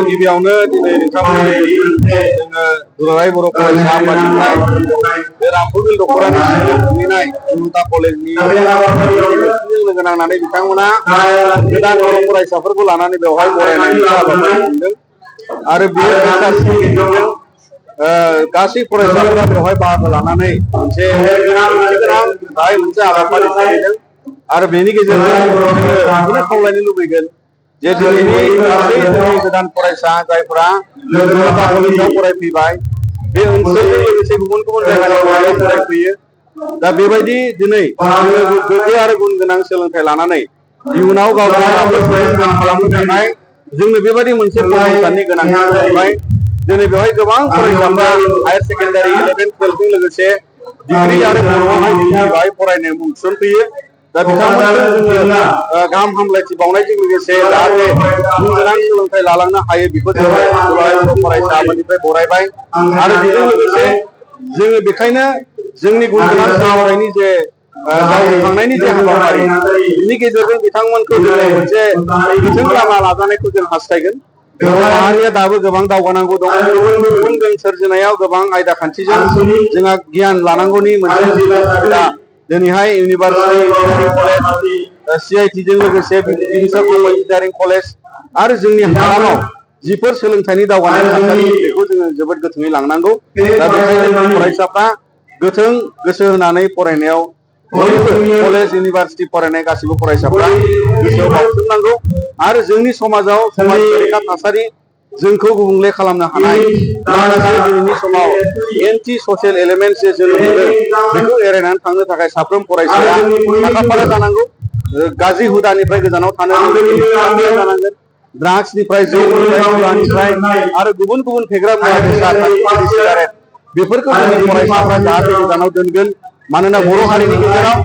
गिबियावनो दिनै नोंथांमोननि जोङो दुलाराय बर' फरायसा आफादनिफ्राय बे रामफुरबिल दख'रानि खुंनाय जुमुता कलेजनि लोगो नांनानै बिथांमोना गोदान बर' फरायसाफोरखौ लानानै बेवहाय बरायनायनि हाबाफारि खुंदों आरो बेयो गोसारसिन गेजेरजों गासै फरायसाफोरा बेवहाय बाहागो लानानै मोनसे हाबाफारि सोलिदों आरो बेनि गेजेरजों बेखौनो खावलायनो लुबैगोन जे दिनैनि गासै जोंनि गोदान फरायसा जायफोरा जुमुता कलेजाव फरायफैबाय बे ओनसोलजों लोगोसे गुबुन गुबुन जायगानिफ्राय फरायफैयो दा बेबायदि दिनै जोङो गोग्गो आरो गुन गोनां सोलोंथाइ लानानै इयुनाव गावखौ खालामनो थाखाय जोंनो बेबायदि मोनसे फसंथाननि गोनांथि जाहैबाय दिनै बेवहाय गोबां फरायसाफ्रा हायार सेकेन्डारि 11 12जों लोगोसे डिग्री आरो बर'आवहाय बेवहाय फरायनो मुं थिसनफैयो दा बिथांमोनखौ जोङो गाहाम हामलायथि बावनायजों लोगोसे जाहाथे गुन गोनां सोलोंथाइ लालांनो हायो बेखौ जोङो दुलाराय बर' फरायसा आफादनिफ्राय बरायबाय आरो बेजों लोगोसे जोङो बेखायनो जोंनि गुन गोनां सोलोंथाइनि जे जावरिखांनायनि जे हाबाफारि बिनि गेजेरजों बिथांमोनखौ जोङो मोनसे गोथों लामा लाजानायखौ जों हास्थायगोन बर' माहारिया दाबो गोबां दावगानांगौ दं गुबुन जों सोरजिनायाव गोबां आयदा खान्थिजों जोंहा गियान लानांगौनि मोनसे सुबिदा दिनैहाय इउनिभार्सिटि कलेज CIT जों लोगोसे बिदिसा इन्जिनियारिं कलेज आरो जोंनि हालामाव जिफोर सोलोंथाइनि दावगानाय थासारि बेखौ जोङो जोबोद गोथौङै लांनांगौ दा बेखायनो फरायसाफ्रा गोथों गोसो होनानै फरायनायाव बयबो कलेज इउनिभार्सिटि फरायनाय गासिबो फरायसाफ्रा गोसोआव बावसोमनांगौ आरो जोंनि समाजाव समाज बेरेखा थासारि जोंखौ गुबुंले खालामनो हानाय माखासे दिनैनि समाव एन्टि ससियेल एलिमेन्ट जे जोनोम मोनदों बेखौ एरायनानै थांनो थाखाय साफ्रोम फरायसाया साखा-फारा जानांगौ गाज्रि हुदानिफ्राय गोजानाव थानो जानांगोन ड्राग्सनिफ्राय जौनिफ्राय आरो गुबुन गुबुन फेग्रा मुवा बेसाद सिगारेट बेफोरखौ जोंनि फरायसाफ्रा जाहाथे गोजानाव दोनगोन मानोना बर' हारिनि गेजेराव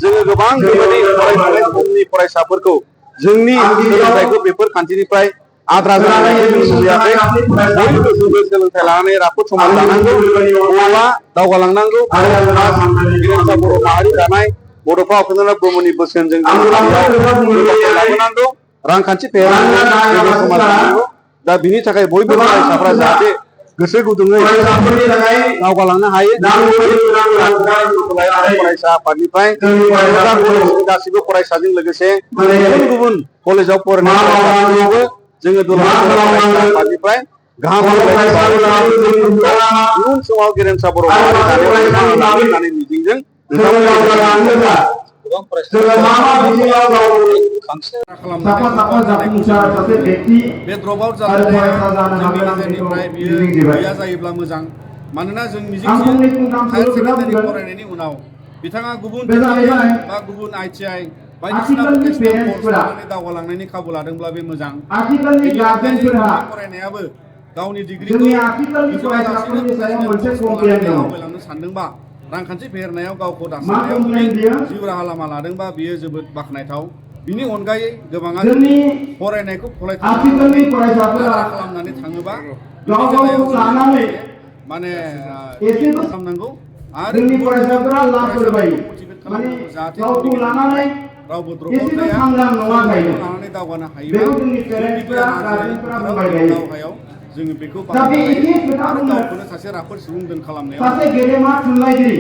जोङो गोबां बेबायदि फरायफुनाय समनि फरायसाफोरखौ जोंनि सोलोंथाइखौ बेफोर खान्थिनिफ्राय आद्रा जानायखौ जों लुबैयाखै बयबो गोग्गो सोलोंथाइ लानानै राफोद समाज दानांगौ बर'आ दावगालांनांगौ गेरेमसा बर' माहारि दानाय बड'फा उपेन्द्रनाथ ब्रह्मनि बोसोनजों लाबोनांगौ रांखान्थि फेहेरनांगौ समाज दानांगौ दा बिनि थाखाय बयबो फरायसाफ्रा जाहाथे गोसो गुदुङै दावगालांनो हायो फरायसा आफादनिफ्राय गासिबो फरायसाजों लोगोसे गुबुन गुबुन कलेजाव फरायनाय फरायसाफोरखौबो जोङो दुलाराय बर' फरायसा आफादनिफ्राय गाहाम इयुन समाव गेरेमसा बर' माहारि होननानै मिजिंजों बे ड्रप आउट जालांनाया जोंनि गेजेरनिफ्राय बियो गैया जायोब्ला मोजां मानोना जों मिजिंथियो हायार सेकेन्डारि फरायनायनि उनाव बिथाङा गुबुन बा गुबुन ITI बायदिसिना भकेसनेल कर्स लानानै दावगालांनायनि खाबु लादोंब्ला बे मोजां फरायनायाबो गावनि डिग्रीखौ दोनथ'आलासिनो भकेसनेल कर्स लानानै आवगायलांनो सानदोंबा रांखान्थि फेहेरनायाव गावखौ दासिमनायाव जिउ राहा लामा लादोंबा बियो जोबोद बाख्नायथाव बिनि अनगायै गोबाङा फरायनायखौ खालामनानै थाङोबा बिनि बेलायाव माने खालामनांगौ आरो जाहाथे रावबो ड्रप जाया लानानै दावगानो हायोबा दावहायाव जोङो बेखौ बाहायनो हायो आरो गावखौनो सासे राफोद सुबुं खालामनायाव